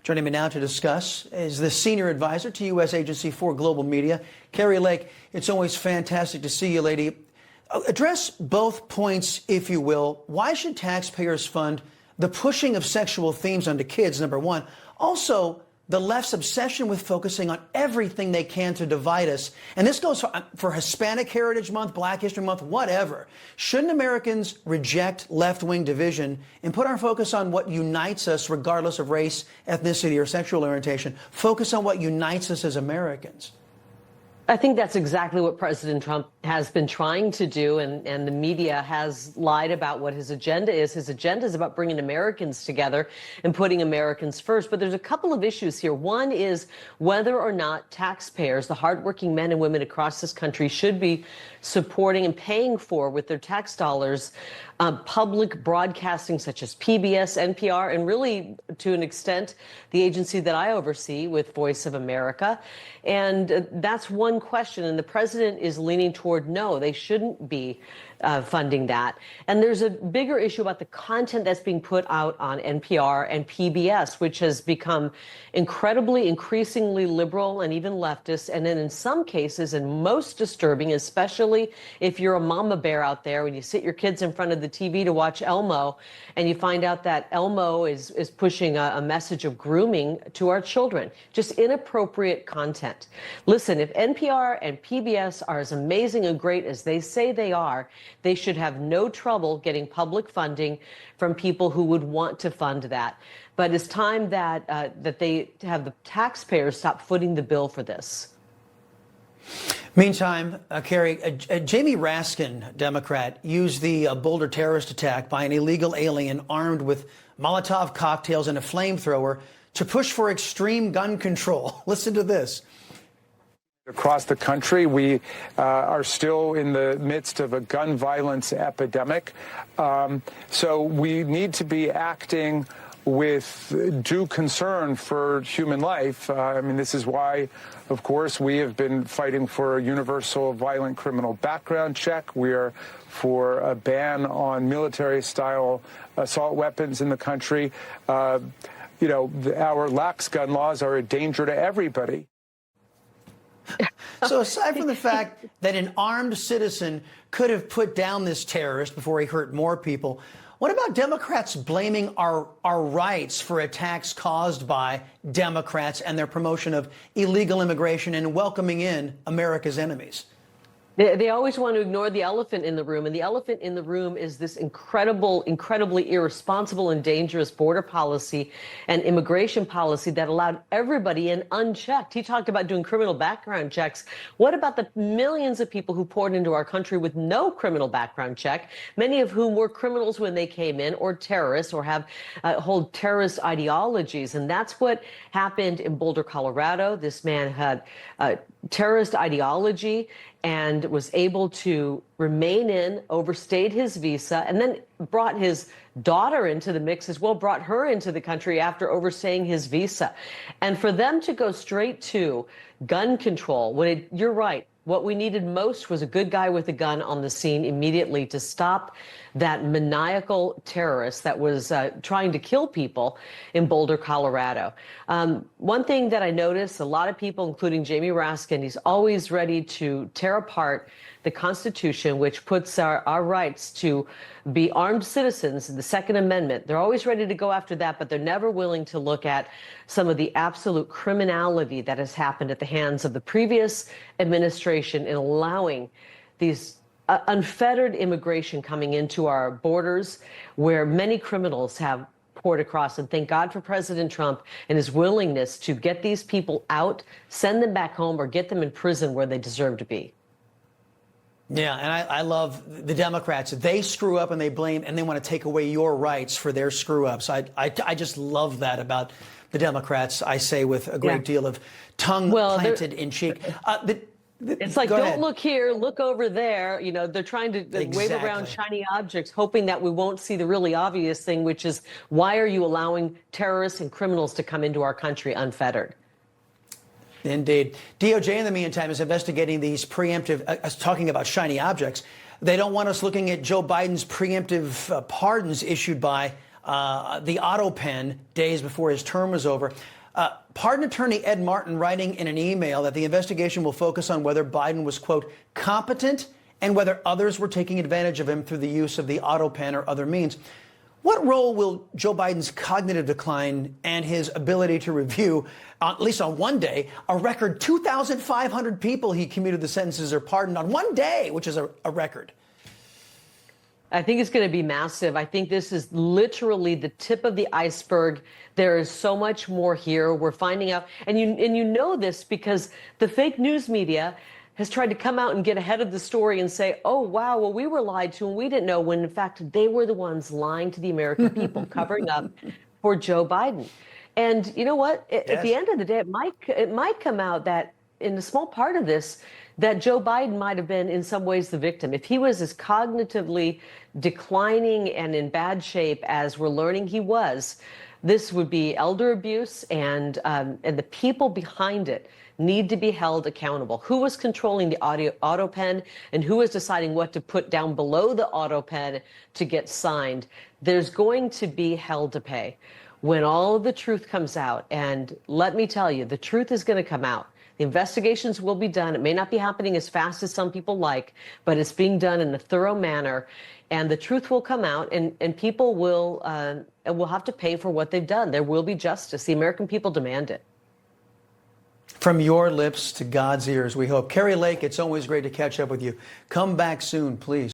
Joining me now to discuss is the senior advisor to U.S. Agency for Global Media, Kari. It's always fantastic to see you, lady. Address both points, if you will. Why should taxpayers fund the pushing of sexual themes onto kids, number one? Also, the left's obsession with focusing on everything they can to divide us. And this goes for Hispanic Heritage Month, Black History Month, whatever. Shouldn't Americans reject left-wing division and put our focus on what unites us regardless of race, ethnicity, or sexual orientation? Focus on what unites us as Americans. I think that's exactly what President Trump has been trying to do, and the media has lied about what his agenda is. His agenda is about bringing Americans together and putting Americans first. But there's a couple of issues here. One is whether or not taxpayers, the hardworking men and women across this country, should be supporting and paying for, with their tax dollars, public broadcasting such as PBS, NPR, and really, to an extent, the agency that I oversee with Voice of America. And that's one question. And the president is leaning toward no, they shouldn't be funding that. And there's a bigger issue about the content that's being put out on NPR and PBS, which has become increasingly liberal and even leftist. And then in some cases, and most disturbing, especially if you're a mama bear out there, when you sit your kids in front of the TV to watch Elmo, and you find out that Elmo is pushing a message of grooming to our children, just inappropriate content. Listen, if NPR and PBS are as amazing and great as they say they are, they should have no trouble getting public funding from people who would want to fund that. But it's time that they have the taxpayers stop footing the bill for this. Meantime, Kari, Jamie Raskin, Democrat, used the Boulder terrorist attack by an illegal alien armed with Molotov cocktails and a flamethrower to push for extreme gun control. Listen to this. Across the country, we are still in the midst of a gun violence epidemic. So we need to be acting with due concern for human life. I mean, this is why, of course, we have been fighting for a universal violent criminal background check. We are for a ban on military-style assault weapons in the country. Our lax gun laws are a danger to everybody. So aside from the fact that an armed citizen could have put down this terrorist before he hurt more people, what about Democrats blaming our rights for attacks caused by Democrats and their promotion of illegal immigration and welcoming in America's enemies? They always want to ignore the elephant in the room, and the elephant in the room is this incredibly irresponsible and dangerous border policy and immigration policy that allowed everybody in unchecked. He talked about doing criminal background checks. What about the millions of people who poured into our country with no criminal background check, many of whom were criminals when they came in, or terrorists, or hold terrorist ideologies? And that's what happened in Boulder, Colorado. This man had terrorist ideology and was able to remain in, overstayed his visa, and then brought his daughter into the mix as well, brought her into the country after overstaying his visa. And for them to go straight to gun control, you're right, what we needed most was a good guy with a gun on the scene immediately to stop that maniacal terrorist that was trying to kill people in Boulder, Colorado. One thing that I noticed, a lot of people, including Jamie Raskin, he's always ready to tear apart the Constitution, which puts our rights to be armed citizens, the Second Amendment. They're always ready to go after that, but they're never willing to look at some of the absolute criminality that has happened at the hands of the previous administration in allowing these unfettered immigration coming into our borders, where many criminals have poured across. And thank God for President Trump and his willingness to get these people out, send them back home, or get them in prison where they deserve to be. Yeah, and I love the Democrats. They screw up and they blame, and they want to take away your rights for their screw-ups. I just love that about the Democrats, I say with a great deal of tongue planted in cheek. It's like, don't look here, look over there. You know, they're trying to wave around shiny objects, hoping that we won't see the really obvious thing, which is, why are you allowing terrorists and criminals to come into our country unfettered? Indeed. DOJ, in the meantime, is investigating these preemptive, talking about shiny objects. They don't want us looking at Joe Biden's preemptive pardons issued by the Autopen days before his term was over. Pardon attorney Ed Martin writing in an email that the investigation will focus on whether Biden was, quote, competent and whether others were taking advantage of him through the use of the Autopen or other means. What role will Joe Biden's cognitive decline and his ability to review, at least on one day, a record 2,500 people he commuted the sentences or pardoned on one day, which is a record? I think it's going to be massive. I think this is literally the tip of the iceberg. There is so much more here. We're finding out, and you know this because the fake news media has tried to come out and get ahead of the story and say, oh, wow, well, we were lied to and we didn't know, when in fact they were the ones lying to the American people, covering up for Joe Biden. And you know what? At the end of the day, it might come out that in a small part of this, that Joe Biden might have been in some ways the victim. If he was as cognitively declining and in bad shape as we're learning he was, this would be elder abuse, and the people behind it need to be held accountable. Who was controlling the Autopen and who was deciding what to put down below the Autopen to get signed? There's going to be hell to pay when all of the truth comes out. And let me tell you, the truth is going to come out. The investigations will be done. It may not be happening as fast as some people like, but it's being done in a thorough manner. And the truth will come out, and people will have to pay for what they've done. There will be justice. The American people demand it. From your lips to God's ears, we hope. Kari Lake, it's always great to catch up with you. Come back soon, please.